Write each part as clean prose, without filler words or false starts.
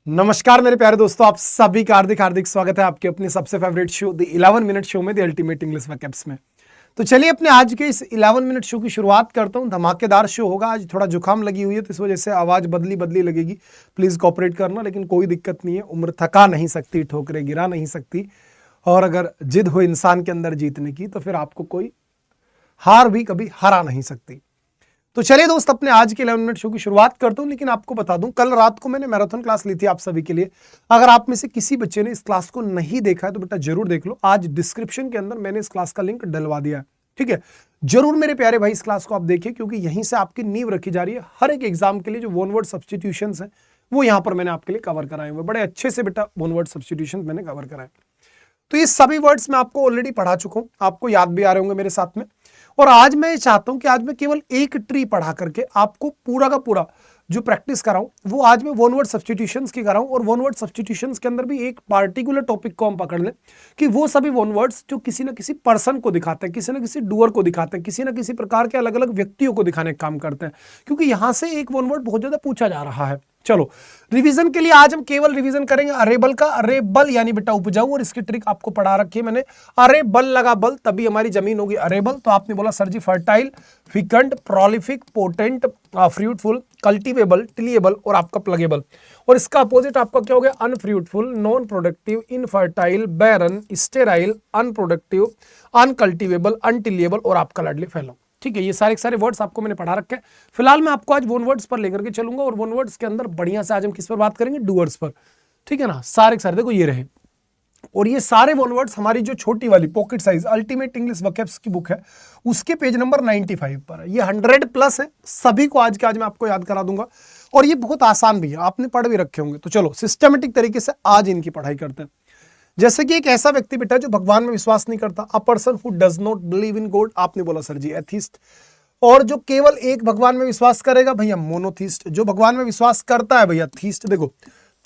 नमस्कार मेरे प्यारे दोस्तों, आप सभी का हार्दिक हार्दिक स्वागत है आपके अपने सबसे favourite show the 11 minute show में, द अल्टीमेट इंग्लिश वोकैब्स में। तो चलिए अपने आज के इस 11 मिनट शो की शुरुआत करता हूं। धमाकेदार शो होगा। आज थोड़ा जुकाम लगी हुई है तो इस वजह से आवाज बदली बदली लगेगी, प्लीज कोऑपरेट करना। लेकिन कोई दिक्कत नहीं है, उम्र थका नहीं सकती, ठोकरें गिरा नहीं सकती, और अगर जिद हो इंसान के अंदर जीतने की तो फिर आपको कोई हार भी कभी हरा नहीं सकती। तो चलिए दोस्त, अपने आज के 11 मिनट शो की शुरुआत करता हूं। लेकिन आपको बता दूं, कल रात को मैंने मैराथन क्लास ली थी आप सभी के लिए। अगर आप में से किसी बच्चे ने इस क्लास को नहीं देखा है तो बेटा जरूर देख लो। आज डिस्क्रिप्शन के अंदर मैंने इस क्लास का लिंक डलवा दिया है, ठीक है। जरूर मेरे प्यारे भाई इस क्लास को आप देखिए, क्योंकि यहीं से आपकी नींव रखी जा रही है। हर एक एग्जाम के लिए जो वन वर्ड सब्सटीट्यूशंस है वो यहाँ पर मैंने आपके लिए कवर कराए हुए, बड़े अच्छे से बेटा वन वर्ड सब्सटीट्यूशन मैंने कवर कराए। तो ये सभी वर्ड्स मैं आपको ऑलरेडी पढ़ा चुका हूं, आपको याद भी आ रहे होंगे मेरे साथ में। और आज मैं चाहता हूं कि आज मैं केवल एक ट्री पढ़ा करके आपको पूरा का पूरा जो प्रैक्टिस कराऊं वो आज मैं वन वर्ड सब्सटीट्यूशंस की कराऊं। और वन वर्ड सब्सटीट्यूशंस के अंदर भी एक पार्टिकुलर टॉपिक को हम पकड़ लें कि वो सभी वन वर्ड्स जो किसी ना किसी पर्सन को दिखाते हैं, किसी ना किसी डूअर को दिखाते हैं, किसी ना किसी प्रकार के अलग अलग व्यक्तियों को दिखाने का काम करते हैं। क्योंकि यहां से एक वन वर्ड बहुत ज्यादा पूछा जा रहा है। चलो रिवीजन के लिए आज हम केवल रिवीजन करेंगे अरेबल का। अरेबल यानी बेटा उपजाऊ, और इसकी ट्रिक आपको पढ़ा रखी है मैंने। अरे बल लगा बल तभी हमारी जमीन होगी अरेबल। तो आपने बोला sir ji fertile, fecund, prolific, potent, fruitful, cultivable, tillable और आपका प्लगेबल। और इसका अपोजिट आपका क्या हो गया? अनफ्रूटफुल, नॉन प्रोडक्टिव, इनफर्टाइल, बैरन, स्टेराइल, अनप्रोडक्टिव, अनकल्टीवेबल, अनटिलिएबल और आपका लाडली फैलो। ठीक है, ये सारे वर्ड्स आपको मैंने पढ़ा रखे हैं। फिलहाल मैं आपको आज वन वर्ड्स पर लेकर के चलूंगा, और वन वर्ड्स के अंदर बढ़िया से आज हम किस पर बात करेंगे? डूअर्स पर। ठीक है ना, सारे के सारे देखो ये रहे। और ये सारे वन वर्ड्स हमारी जो छोटी वाली pocket size ultimate English vocabs की बुक है उसके पेज नंबर 95 पर है। ये 100+ है, सभी को आज के आज मैं आपको याद करा दूंगा। और ये बहुत आसान भी है, आपने पढ़ भी रखे होंगे। तो चलो सिस्टमेटिक तरीके से आज इनकी पढ़ाई करते हैं। जैसे कि एक ऐसा व्यक्ति बेटा जो भगवान में विश्वास नहीं करता, अ person who does not believe in God. आपने बोला सर जी एथिस्ट। और जो केवल एक भगवान में विश्वास करेगा भैया मोनोथीस्ट। जो भगवान में विश्वास करता है भैया थीस्ट। देखो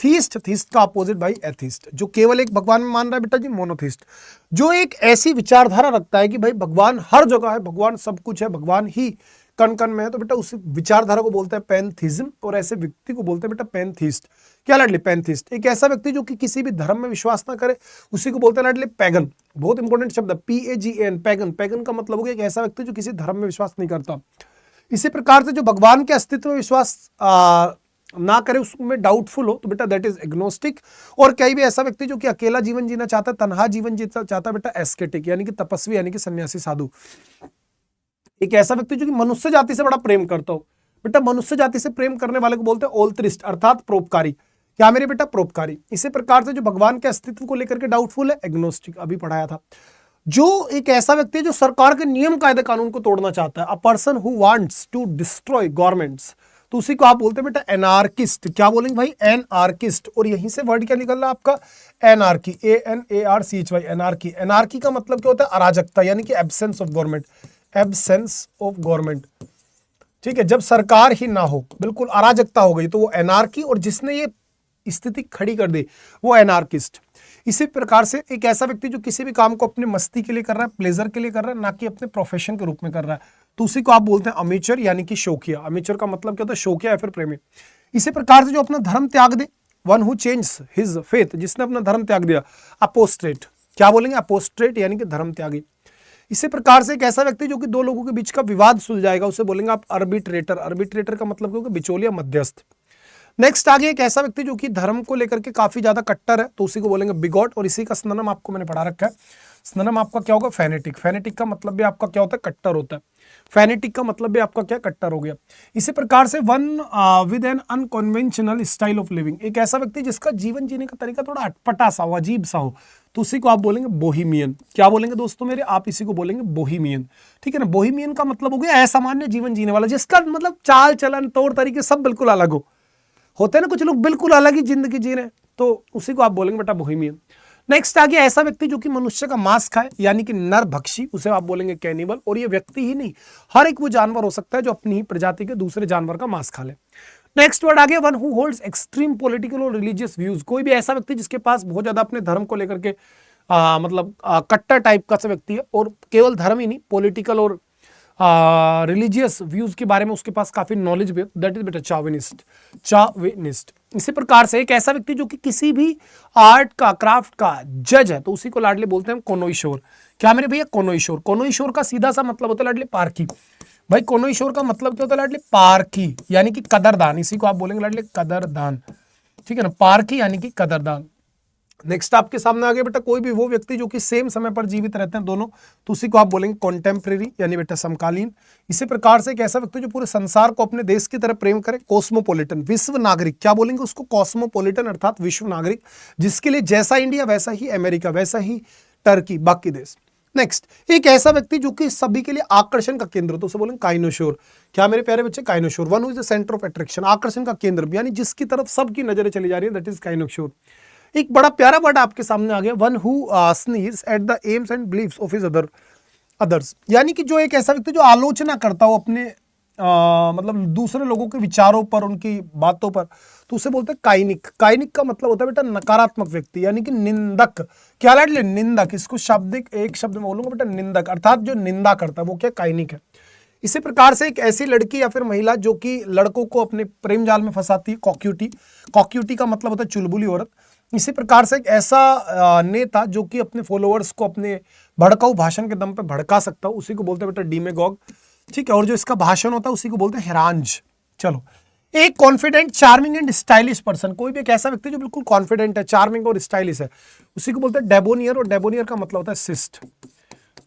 थीस्ट का अपोजिट भाई एथिस्ट। जो केवल एक भगवान में मान रहा है बेटा जी मोनोथीस्ट। जो एक ऐसी विचारधारा रखता है कि भाई भगवान हर जगह है, भगवान सब कुछ है, भगवान ही कण कण में है, तो बेटा उस विचारधारा को बोलते हैं पैंथीज्म। और ऐसे व्यक्ति को बोलते हैं बेटा पैंथीस्ट। क्या लाडली? पैंथीस्ट। एक ऐसा व्यक्ति जो कि किसी भी धर्म में विश्वास ना करे उसी को बोलते हैं लाडली पैगन। बहुत इंपॉर्टेंट शब्द है PAGN, पैगन। पैगन का मतलब हो गया एक ऐसा व्यक्ति जो किसी धर्म में विश्वास नहीं करता। इसी प्रकार से जो भगवान के अस्तित्व में विश्वास ना करे, उसमें डाउटफुल हो, तो बेटा दैट इज एग्नोस्टिक। और कई भी ऐसा व्यक्ति जो कि अकेला जीवन जीना चाहता है, तन्हा जीवन जीना चाहता है, बेटा एस्केटिक यानी कि तपस्वी यानी कि सन्यासी साधु। एक ऐसा व्यक्ति जो कि मनुष्य जाति से बड़ा प्रेम करता हो, बेटा मनुष्य जाति से प्रेम करने वाले को बोलते हैं ऑल्ट्रिस्ट अर्थात परोपकारी। क्या मेरे बेटा? परोपकारी। इसी प्रकार से जो भगवान के अस्तित्व को लेकर के डाउटफुल है, एग्नोस्टिक, अभी पढ़ाया था। जो एक ऐसा व्यक्ति है जो सरकार के नियम कायदे कानून को तोड़ना चाहता है, a person who wants to destroy governments, तो उसी को आप बोलते हैं बेटा एनार्किस्ट। क्या बोलेंगे भाई? एनार्किस्ट। और यहीं से वर्ड क्या निकल रहा है आपका? Anarchy, ANARCHY, anarchy. एनार्की का मतलब क्या होता है? अराजकता यानी कि absence of government. Absence of government, ठीक है, जब सरकार ही ना हो, बिल्कुल अराजकता हो गई, तो वो एनार्की। और जिसने ये स्थिति खड़ी कर दी वो एनार्किस्ट। इसी प्रकार से एक ऐसा व्यक्ति जो किसी भी काम को अपनी मस्ती के लिए कर रहा है, प्लेजर के लिए कर रहा है, ना कि अपने प्रोफेशन के रूप में कर रहा है, तो उसी को आप बोलते हैं अमेचर यानी कि शौकिया। अमेचर का मतलब क्या होता है? शौकिया या फिर प्रेमी। इसी प्रकार से जो अपना धर्म त्याग दे, one who change his faith, जिसने अपना धर्म त्याग दिया, अपोस्ट्रेट। क्या बोलेंगे? अपोस्ट्रेट यानी कि धर्म त्यागी। इसी प्रकार से एक ऐसा व्यक्ति जो कि दो लोगों के बीच का विवाद सुलझाएगा, उसे बोलेंगे आप आर्बिट्रेटर। आर्बिट्रेटर का मतलब क्या होगा? बिचौलिया, मध्यस्थ। नेक्स्ट आगे एक ऐसा व्यक्ति जो कि धर्म को लेकर के काफी ज्यादा कट्टर है, तो उसी को बोलेंगे बिगॉट। और इसी का सिनोनिम आपको मैंने पढ़ा रखा है। सिनोनिम आपका क्या होगा? फैनेटिक। फैनेटिक का मतलब भी आपका क्या होता है? कट्टर होता है। फैनेटिक का मतलब भी आपका क्या? कट्टर हो गया। इसी प्रकार से one with an unconventional style of living, एक ऐसा व्यक्ति जिसका जीवन जीने का तरीका थोड़ा अटपटा सा हो, अजीब सा हो, तो उसी को आप बोलेंगे बोहीमियन। क्या बोलेंगे दोस्तों मेरे? आप इसी को बोलेंगे बोहीमियन। ठीक है ना। बोहीमियन का मतलब हो गया असामान्य जीवन जीने वाला, जिसका मतलब चाल चलन तौर तरीके सब बिल्कुल अलग हो। होते हैं ना कुछ लोग बिल्कुल अलग ही जिंदगी जी रहे हैं, तो उसी को आप बोलेंगे बेटा बोहेमियन। नेक्स्ट आ गया ऐसा व्यक्ति जो कि मनुष्य का मांस खाए यानी कि नरभक्षी, उसे आप बोलेंगे कैनिबल। और ये व्यक्ति ही नहीं, हर एक वो जानवर हो सकता है जो अपनी ही प्रजाति के दूसरे जानवर का मांस खा ले। नेक्स्ट वर्ड आ गया one who holds extreme political और रिलीजियस व्यूज। कोई भी ऐसा व्यक्ति जिसके पास बहुत ज्यादा अपने धर्म को लेकर के मतलब कट्टर टाइप का व्यक्ति है, और केवल धर्म ही नहीं, पॉलिटिकल और रिलीजियस व्यूज के बारे में उसके पास काफी नॉलेज भी है, दैट इज बेटा चाविनिस्ट। चाविनिस्ट। इसी प्रकार से एक ऐसा व्यक्ति जो कि किसी भी आर्ट का, क्राफ्ट का जज है, तो उसी को लाडले बोलते हैं कोनोइशोर। क्या मेरे भैया? कोनोइशोर। कोनोइशोर का सीधा सा मतलब होता है लाडले पारखी। भाई कोनोइशोर का मतलब क्या होता है लाडले? पारखी, यानी कि कदरदान। इसी को आप बोलेंगे लाडले कदरदान, ठीक है ना, पारखी यानी कि कदरदान। नेक्स्ट आपके सामने आ गया बेटा कोई भी वो व्यक्ति जो कि सेम समय पर जीवित रहते हैं दोनों, तो उसी को आप बोलेंगे कॉन्टेम्परेरी, यानी बेटा समकालीन। इसी प्रकार से एक ऐसा व्यक्ति जो पूरे संसार को अपने देश की तरह प्रेम करे, कॉस्मोपॉलिटन, विश्व नागरिक। क्या बोलेंगे उसको? कॉस्मोपॉलिटन, अर्थात विश्व नागरिक, जिसके लिए जैसा इंडिया वैसा ही अमेरिका, वैसा ही टर्की, बाकी देश। नेक्स्ट, एक ऐसा व्यक्ति जो कि सभी के लिए आकर्षण का केंद्र, तो उसे बोलेंगे काइनोशोर। क्या मेरे प्यारे बच्चे? Cynosure. One who is the centre of attraction, आकर्षण का केंद्र, यानी जिसकी तरफ सबकी नजरें चली जा रही है, दैट इज काइनोशोर। एक बड़ा प्यारा वर्ड आपके सामने आ गया, one who sneers at the aims and beliefs of his others, यानी कि जो एक ऐसा व्यक्ति जो आलोचना करता हो अपने मतलब दूसरे लोगों के विचारों पर, उनकी बातों पर, तो उसे बोलते हैं काइनिक। काइनिक का मतलब होता है बेटा नकारात्मक व्यक्ति, यानी कि निंदक। क्या लाडले? निंदक। इसको शाब्दिक एक शब्द में बोलूंगा बेटा, निंदक, अर्थात जो निंदा करता है वो क्या? काइनिक है। इसी प्रकार से एक ऐसी लड़की या फिर महिला जो कि लड़कों को अपने प्रेम जाल में फंसाती है, कॉक्यूटी। कॉक्यूटी का मतलब होता है चुलबुली औरत। इसी प्रकार से एक ऐसा नेता जो कि अपने फॉलोअर्स को अपने भड़काऊ भाषण के दम पे भड़का सकता हो, उसी को बोलते हैं बेटा डीमेगॉग, ठीक है। और जो इसका भाषण होता है उसी को बोलते हैं हेरांज। चलो, एक confident, charming and stylish person, कोई भी एक ऐसा व्यक्ति जो बिल्कुल कॉन्फिडेंट है, चार्मिंग और स्टाइलिश है, उसी को बोलते हैं डेबोनियर। और डेबोनियर का मतलब होता है सिस्ट।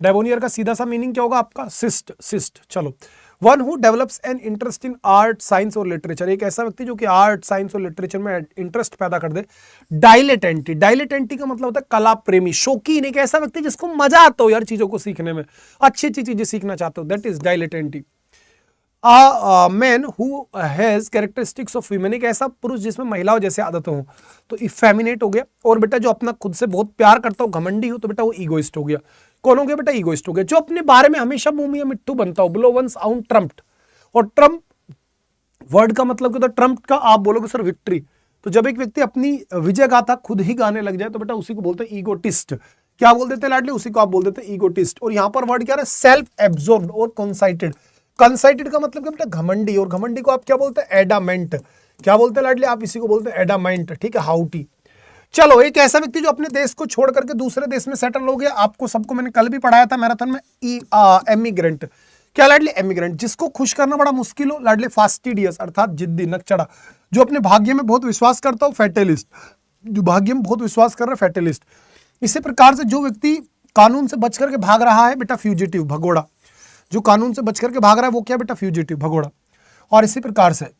डेबोनियर का सीधा सा मीनिंग क्या होगा आपका? सिस्ट, सिस्ट। चलो, one who develops an interest in art, science और लिटरेचर, एक ऐसा व्यक्ति जो कि आर्ट, साइंस और लिटरेचर में इंटरेस्ट पैदा कर दे। डायलेटेंटी, डायलेटेंटी का मतलब होता है कला प्रेमी, शौकीन, एक ऐसा व्यक्ति जिसको मजा आता हो यार चीजों को सीखने में, अच्छी अच्छी चीजें सीखना चाहते हो, that is dilettante. Man who has characteristics of women, एक ऐसा पुरुष जिसमें महिलाओं जैसे आदत हो, तो इफेमिनेट हो गया। और बेटा जो अपना खुद से बहुत प्यार करता हो, घमंडी हो, तो बेटा वो ईगोइस्ट हो गया। कौन हो गया बेटा? ईगोइस्ट हो गया। जो अपने बारे में हमेशा मुंह में मिट्टू बनता हो, ब्लो वंस आउट ट्रम्प्ड। और ट्रम्प वर्ड का मतलब क्या होता है? ट्रम्प का आप बोलोगे सर विक्ट्री। तो जब एक व्यक्ति अपनी विजय गाथा खुद ही गाने लग जाए, तो बेटा उसी को बोलते हैं ईगोटिस्ट। क्या बोल देते हैं लाडली? उसी को आप बोल देते हैं ईगोटिस्ट। और यहां पर वर्ड क्या है? सेल्फ एब्जॉर्ब्ड और कंसाइटेड। कंसाइटेड का मतलब क्या बेटा? घमंडी। और घमंडी को आप क्या बोलते हैं? एडामेंट। क्या बोलते हैं लाडली? आप इसी को बोलते हैं एडामेंट, ठीक है, हाउटी। चलो, एक ऐसा व्यक्ति जो अपने देश को छोड़ करके दूसरे देश में सेटल हो गया, आपको सबको मैंने कल भी पढ़ाया था मैराथन में, एमिग्रेंट। क्या लाडली? एमिग्रेंट। जिसको खुश करना बड़ा मुश्किल हो, लाडली फास्टिडियस, अर्थात जिद्दी, नकचड़ा। जो अपने भाग्य में बहुत विश्वास करता हो, फैटेलिस्ट। जो भाग्य में बहुत विश्वास कर रहा है, फैटेलिस्ट। इसी प्रकार से जो व्यक्ति कानून से बच करके भाग रहा है, बेटा फ्यूजिटिव, भगोड़ा। जो कानून से बच करके भाग रहा है वो क्या बेटा? फ्यूजिटिव, भगोड़ा। और इसी प्रकार से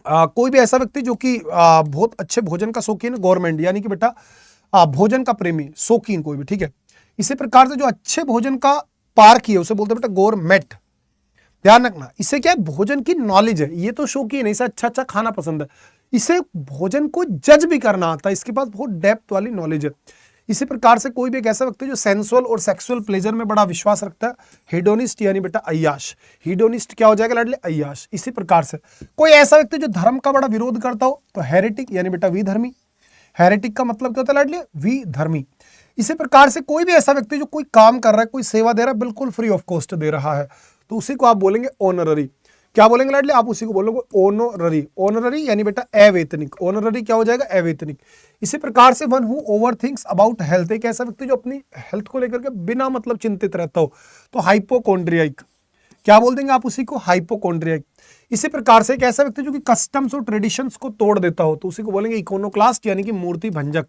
कोई भी ऐसा व्यक्ति जो कि बहुत अच्छे भोजन का शौकीन, गवर्नमेंट, यानी कि बेटा भोजन का प्रेमी, शौकीन कोई भी, ठीक है। इसी प्रकार से जो अच्छे भोजन का पारखी है उसे बोलते हैं बेटा गौरमेट। ध्यान रखना, इसे क्या है? भोजन की नॉलेज है, ये तो शौकीन है, इसे अच्छा अच्छा खाना पसंद है, इसे भोजन को जज भी करना आता है, इसके पास बहुत डेप्थ वाली नॉलेज है। इसी प्रकार से कोई भी एक ऐसा व्यक्ति जो सेंसुअल और सेक्सुअल प्लेजर में बड़ा विश्वास रखता है, हेडोनिस्ट, यानी बेटा अय्याश। हेडोनिस्ट क्या हो जाएगा लाडले? अय्याश। इसी प्रकार से कोई ऐसा व्यक्ति जो धर्म का बड़ा विरोध करता हो, तो हेरेटिक, यानी बेटा विधर्मी। हेरेटिक का मतलब क्या होता है लाडले? विधर्मी। इसी प्रकार से कोई भी ऐसा व्यक्ति जो कोई काम कर रहा है, कोई सेवा दे रहा है, बिल्कुल फ्री ऑफ कॉस्ट दे रहा है, तो उसी को आप बोलेंगे ऑनररी। क्या बोलेंगे लाडले? आप उसी को बोलोगे ऑनररी। ऑनररी यानी बेटा अवैतनिक। ऑनररी क्या हो जाएगा? अवैतनिक। इसी प्रकार से one who over thinks about health, एक ऐसा व्यक्ति जो अपनी हेल्थ को लेकर के बिना मतलब चिंतित रहता हो, तो हाइपोकॉन्ड्रियाइक। क्या बोल देंगे आप उसी को? हाइपोकॉन्ड्रियाइक। इसी प्रकार से एक ऐसा व्यक्ति जो कि कस्टम्स और ट्रेडिशंस को तोड़ देता हो, तो उसी को बोलेंगे इकोनोक्लास्ट, यानी कि मूर्ति भंजक।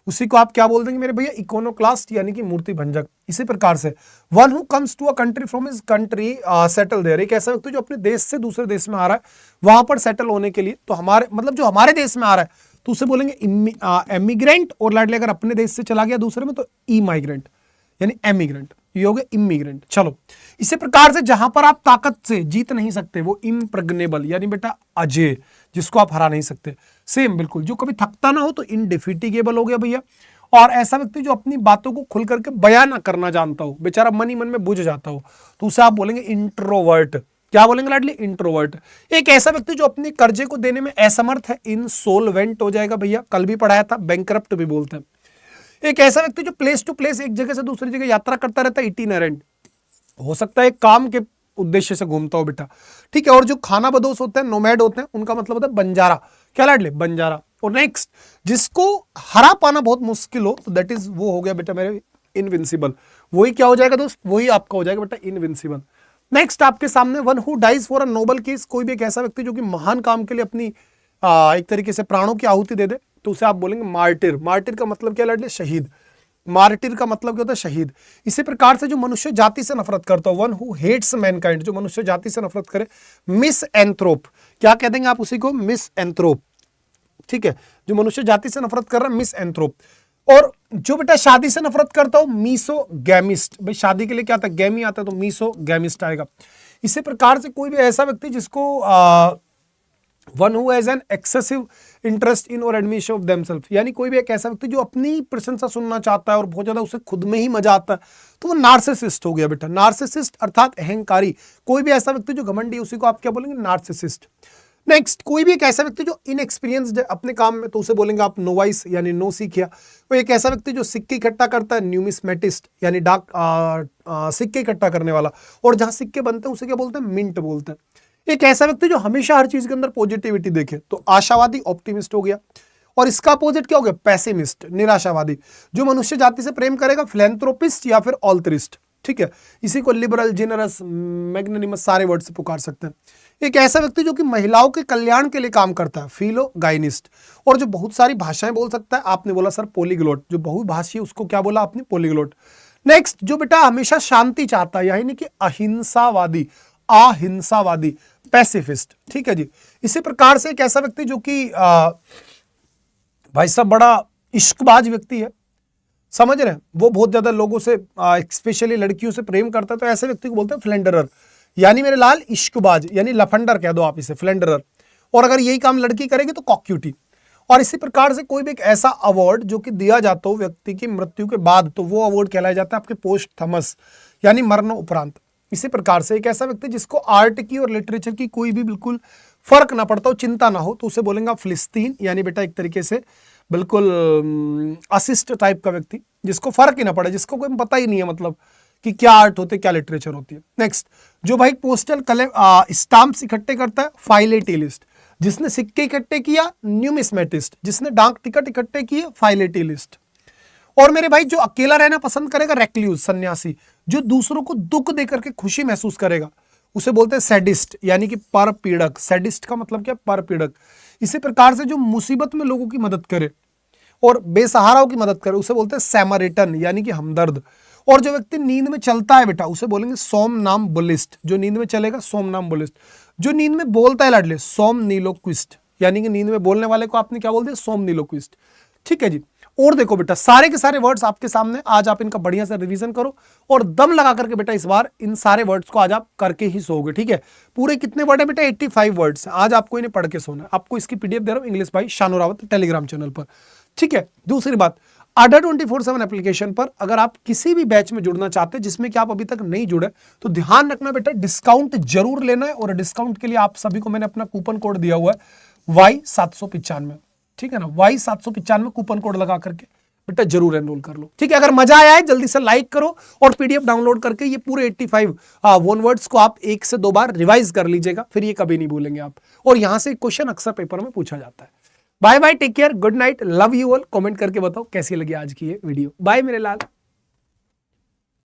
उसी को आप क्या बोल देंगे मेरे भैया? इकोनोक्लास्ट, यानी कि मूर्ति भंजक। इसी प्रकार से one who comes to a country from his country settle there, एक ऐसा व्यक्ति जो अपने देश से दूसरे देश में आ रहा है, वहां पर सेटल होने के लिए, तो हमारे मतलब जो हमारे देश में आ रहा है, तो उसे बोलेंगे एमिग्रेंट। और लाडले अगर अपने देश से चला गया दूसरे में, तो ई माइग्रेंट, यानी एमिग्रेंट। ये हो गया इमिग्रेंट। चलो, इसी प्रकार से जहां पर आप ताकत से जीत नहीं सकते, वो इम्प्रग्नेबल, यानी बेटा अजय, जिसको आप हरा नहीं सकते। सेम बिल्कुल, जो कभी थकता ना हो, तो इनडिफिटिगेबल हो गया भैया। और ऐसा व्यक्ति जो अपनी बातों को खुल करके बयान ना करना जानता हो, बेचारा मन ही मन में बुझ जाता हो, तो उसे आप बोलेंगे इंट्रोवर्ट। क्या बोलेंगे लाडली? इंट्रोवर्ट। एक ऐसा व्यक्ति जो अपने कर्जे को देने में असमर्थ है, इंसोल्वेंट हो जाएगा भैया, कल भी पढ़ाया था, बैंकरप्ट भी बोलते हैं। एक ऐसा व्यक्ति जो प्लेस टू प्लेस, एक जगह से दूसरी जगह यात्रा करता रहता है, इटिनरेंट। हो सकता है काम के उद्देश्य से घूमता हो बेटा, ठीक है। और जो खाना बदोश होते हैं, नोमैड होते हैं, उनका मतलब होता है बंजारा। क्या लाडले? बंजारा। और नेक्स्ट, जिसको हरा पाना बहुत मुश्किल हो, तो दैट इज वो हो गया बेटा मेरे इनविंसिबल। वही क्या हो जाएगा दोस्त? वही आपका हो जाएगा बेटा इनविंसिबल। नेक्स्ट आपके सामने, one who dies for a noble cause, कोई भी एक ऐसा व्यक्ति जो कि महान काम के लिए अपनी एक तरीके से प्राणों की आहुति दे दे, तो उसे आप बोलेंगे मार्टिर। मार्टिर का मतलब क्या लाडले? शहीद। मार्टिर का मतलब क्या होता है? शहीद। इसी प्रकार से जो मनुष्य जाति से नफरत करता हो, वन हु हेट्स मैनकाइंड, जो मनुष्य जाति से नफरत करे, मिस एंथ्रोप। क्या कह देंगे आप उसी को? मिस एंथ्रोप, ठीक है। जो मनुष्य जाति से नफरत कर रहा है, मिस एंथ्रोप। और जो बेटा शादी से नफरत करता हो, मीसोगैमिस्ट। भाई शादी के लिए क्या आता है? गैमी आता है, तो मीसोगैमिस्ट आएगा। इसी प्रकार से कोई भी ऐसा व्यक्ति जिसको one who has an excessive interest in और एडमिशन ऑफ देमसेल्फ, यानी कोई भी एक ऐसा व्यक्ति जो अपनी प्रशंसा सुनना चाहता है और बहुत ज्यादा उसे खुद में ही मजा आता है, तो वो नार्सिसिस्ट हो गया बेटा। नार्सिसिस्ट अर्थात अहंकारी। कोई भी ऐसा व्यक्ति जो घमंडी, उसी को आप क्या बोलेंगे? नार्सिसिस्ट। नेक्स्ट, कोई भी एक ऐसा व्यक्ति जो इनएक्सपीरियंस्ड है अपने काम में, तो उसे बोलेंगे आप नोवाइस, यानी नो सीखिया। कोई एक ऐसा व्यक्ति जो सिक्के इकट्ठा करता है, न्यूमिस्मेटिस्ट, यानी डाक सिक्के इकट्ठा करने वाला। और जहां सिक्के बनते हैं उसे क्या बोलते हैं? मिंट बोलते हैं। एक ऐसा व्यक्ति जो हमेशा हर चीज के अंदर पॉजिटिविटी देखे, तो आशावादी, ऑप्टिमिस्ट हो गया। और इसका अपोजिट क्या हो गया? पेसिमिस्ट, निराशावादी। जो मनुष्य जाति से प्रेम करेगा, फिलैंथ्रोपिस्ट या फिर ऑल्ट्रिस्ट, ठीक है। इसी को लिबरल, जेनरस, मैग्नेनिमस सारे वर्ड से पुकार सकते हैं। एक ऐसा व्यक्ति जो कि महिलाओं के कल्याण के लिए काम करता है, फिलोगाइनिस्ट। और जो बहुत सारी भाषाएं बोल सकता है, आपने बोला सर पोलीग्लोट। जो बहुभाषी है उसको क्या बोला आपने? पोलीग्लोट। नेक्स्ट, जो बेटा हमेशा शांति चाहता है, यानी कि अहिंसावादी, अहिंसावादी, पैसिफिस्ट, ठीक है जी। इसी प्रकार से एक ऐसा व्यक्ति जो कि भाई साहब बड़ा इश्कबाज व्यक्ति है, समझ रहे हैं, वो बहुत ज्यादा लोगों से स्पेशली लड़कियों से प्रेम करता है, तो ऐसे व्यक्ति को बोलते हैं फ्लेंडरर, यानी मेरे लाल इश्कबाज, यानी लफंडर कह दो आप इसे, फ्लेंडरर। और अगर यही काम लड़की करेगी तो कॉक्यूटी। और इसी प्रकार से कोई भी एक ऐसा अवार्ड जो कि दिया जाता हो व्यक्ति की मृत्यु के बाद, तो वो अवार्ड कहलाया जाता है आपके पोस्ट थमस, यानी मरणों उपरांत। इसी प्रकार से एक ऐसा व्यक्ति जिसको आर्ट की और लिटरेचर की कोई भी बिल्कुल फर्क ना पड़ता हो, चिंता ना हो, तो उसे बोलेंगे फिलिस्तीन, यानी बेटा एक तरीके से बिल्कुल असिस्ट टाइप का व्यक्ति, जिसको फर्क ही ना पड़े, जिसको कोई पता ही नहीं है मतलब कि क्या आर्ट होती है, क्या लिटरेचर होती है। नेक्स्ट, जो भाई पोस्टल स्टाम्प्स इकट्ठे करता है, फाइलेटिलिस्ट। जिसने सिक्के इकट्ठे किया, न्यूमिस्मेटिस्ट। जिसने डाक टिकट इकट्ठे किए, फाइलेटिलिस्ट। और मेरे भाई जो अकेला रहना पसंद करेगा, रेक्ल्यूज, सन्यासी। जो दूसरों को दुख देकर के खुशी महसूस करेगा, उसे बोलते हैं सैडिस्ट, यानी कि परपीड़क। सैडिस्ट का मतलब क्या? परपीड़क। इसी प्रकार से जो मुसीबत में लोगों की मदद करे और बेसहाराओं की मदद करे, उसे बोलते हैं सैमरिटन, यानी कि हमदर्द। और जो व्यक्ति नींद में चलता है बेटा, उसे बोलेंगे सोमनाम्बुलिस्ट। जो नींद में चलेगा, सोमनाम्बुलिस्ट। जो नींद में बोलता है लाडले, सोमनीलोक्विस्ट, यानी कि नींद में बोलने वाले को आपने क्या बोल दिया? सोमनीलोक्विस्ट, ठीक है जी। और देखो बेटा, सारे के सारे वर्ड्स आपके सामने, आज आप इनका बढ़िया से रिवीजन करो और दम लगा करके बेटा इस बार इन सारे वर्ड्स को आज आप करके ही सोओगे, ठीक है। पूरे कितने वर्ड है बेटा? 85 वर्ड्स। आज आपको इन्हें पढ़ के सोना है। आपको इसकी पीडीएफ दे रहा हूं, इंग्लिश भाई शानू रावत टेलीग्राम चैनल पर, ठीक है। दूसरी बात, अडा 24/7 एप्लीकेशन पर अगर आप किसी भी बैच में जुड़ना चाहते हैं जिसमें कि आप अभी तक नहीं जुड़े, तो ध्यान रखना बेटा, डिस्काउंट जरूर लेना है। और डिस्काउंट के लिए आप सभी को मैंने अपना कूपन कोड दिया हुआ है Y795, ठीक है ना। Y795 कूपन कोड लगा करके बेटा जरूर एनरोल कर लो, ठीक है। अगर मजा आया है जल्दी से लाइक करो और पीडीएफ डाउनलोड करके ये पूरे 85 वन वर्ड्स को आप 1 से 2 बार रिवाइज कर लीजिएगा, फिर ये कभी नहीं भूलेंगे आप। और यहां से क्वेश्चन अक्सर पेपर में पूछा जाता है। Bye bye, take care, good night, love you all. Comment करके बताओ कैसी लगी आज की ये वीडियो। बाय मेरे लाल।